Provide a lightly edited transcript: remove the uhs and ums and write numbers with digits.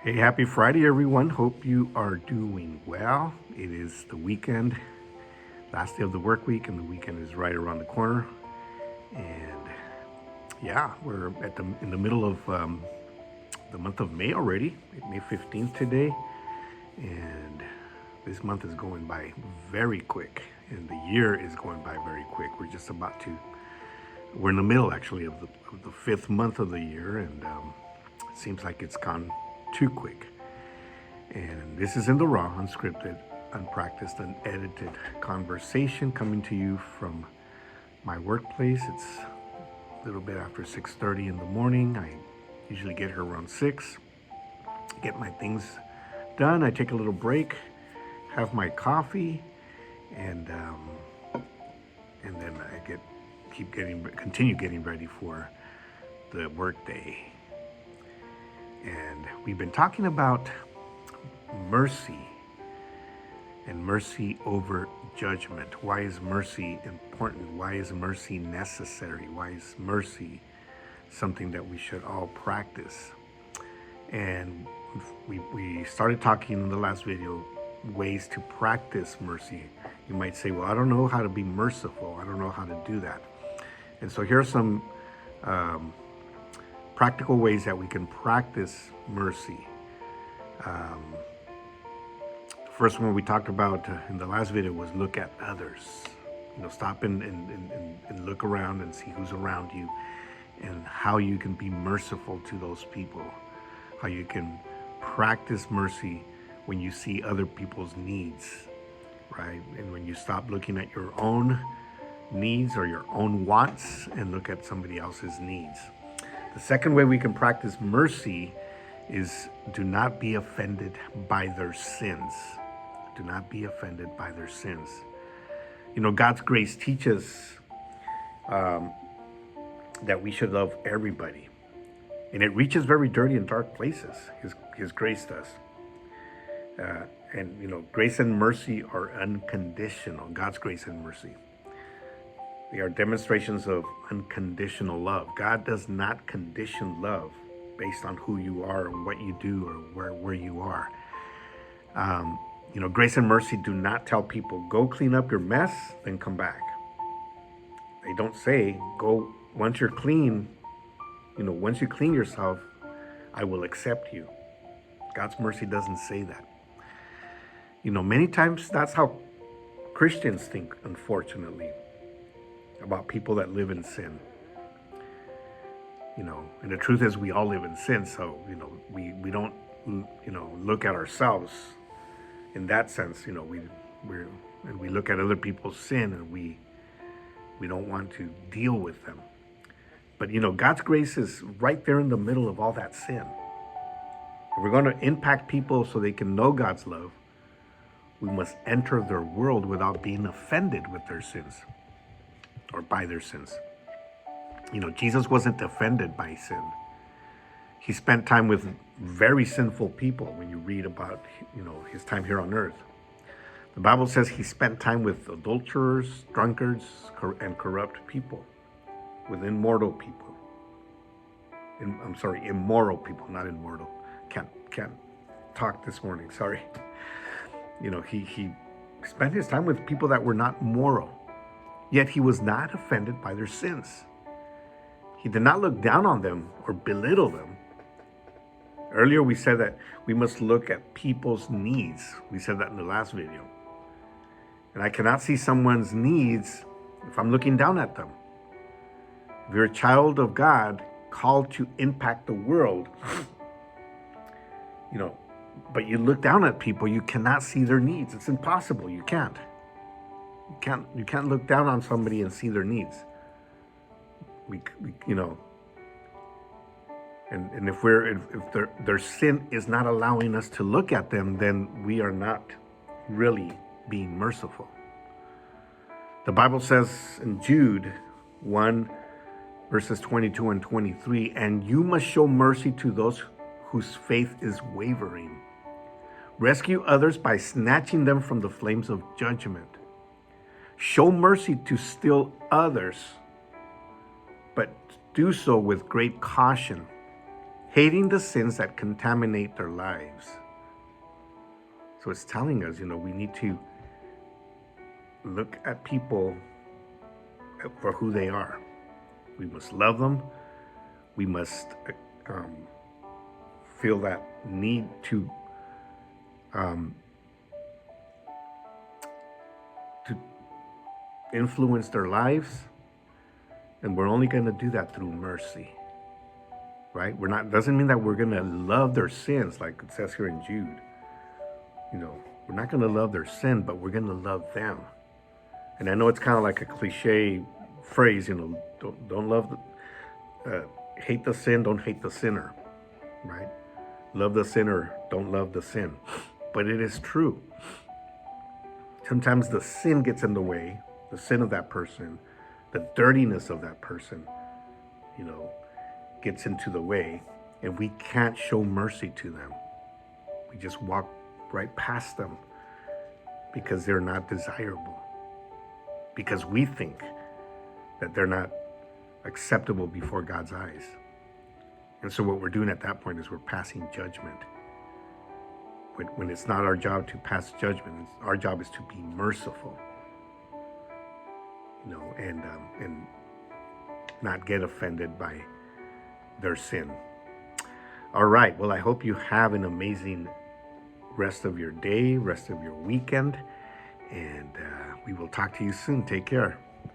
Hey, happy Friday, everyone. Hope you are doing well. It is the weekend, last day of the work week, and the weekend is right around the corner. And yeah, we're in the middle of the month of May already, May 15th today. And this month is going by very quick, and the year is going by very quick. We're in the middle actually of the fifth month of the year, and it seems like it's gone too quick. And this is in the raw, unscripted, unpracticed, unedited conversation coming to you from my workplace. It's a little bit after 6:30 in the morning. I usually get here around 6, get my things done. I take a little break, have my coffee, and then continue getting ready for the workday. And we've been talking about mercy and mercy over judgment. Why is mercy important? Why is mercy necessary? Why is mercy something that we should all practice? And we started talking in the last video ways to practice mercy. You might say, well, I don't know how to be merciful. I don't know how to do that. And so here are some practical ways that we can practice mercy. First one we talked about in the last video was look at others. Stop and look around and see who's around you and how you can be merciful to those people. How you can practice mercy when you see other people's needs, right? And when you stop looking at your own needs or your own wants and look at somebody else's needs. The second way we can practice mercy is do not be offended by their sins. Do not be offended by their sins. God's grace teaches that we should love everybody. And it reaches very dirty and dark places. His grace does. Grace and mercy are unconditional. God's grace and mercy. They are demonstrations of unconditional love. God does not condition love based on who you are or what you do or where you are. Grace and mercy do not tell people, go clean up your mess, then come back. They don't say, go, once you're clean, once you clean yourself, I will accept you. God's mercy doesn't say that. Many times that's how Christians think, unfortunately, about people that live in sin. And the truth is we all live in sin, so, we don't, look at ourselves in that sense. We look at other people's sin and we don't want to deal with them. But, God's grace is right there in the middle of all that sin. If we're going to impact people so they can know God's love, we must enter their world without being offended with their sins or by their sins. Jesus wasn't offended by sin. He spent time with very sinful people when you read about, his time here on earth. The Bible says he spent time with adulterers, drunkards, and corrupt people, with immoral people. Immoral people, not immortal. Can't talk this morning, sorry. He spent his time with people that were not moral, yet he was not offended by their sins. He did not look down on them or belittle them. Earlier we said that we must look at people's needs. We said that in the last video. And I cannot see someone's needs if I'm looking down at them. If you're a child of God, called to impact the world, but you look down at people, you cannot see their needs. It's impossible. You can't look down on somebody and see their needs. And if their sin is not allowing us to look at them, then we are not really being merciful. The Bible says in Jude 1, verses 22 and 23, and you must show mercy to those whose faith is wavering. Rescue others by snatching them from the flames of judgment. Show mercy to still others, but do so with great caution hating the sins that contaminate their lives. So it's telling us, we need to look at people for who they are. We must love them. We must feel that need to influence their lives, and we're only going to do that through mercy, right? Doesn't mean that we're going to love their sins, like it says here in Jude. We're not going to love their sin, but we're going to love them. And I know it's kind of like a cliche phrase, don't love hate the sin, don't hate the sinner, right? Love the sinner, don't love the sin. But it is true. Sometimes the sin gets in the way, the sin of that person, the dirtiness of that person, gets into the way, and we can't show mercy to them. We just walk right past them because they're not desirable, because we think that they're not acceptable before God's eyes. And so what we're doing at that point is we're passing judgment. When it's not our job to pass judgment, our job is to be merciful, and not get offended by their sin. All right. Well, I hope you have an amazing rest of your day, rest of your weekend, and we will talk to you soon. Take care.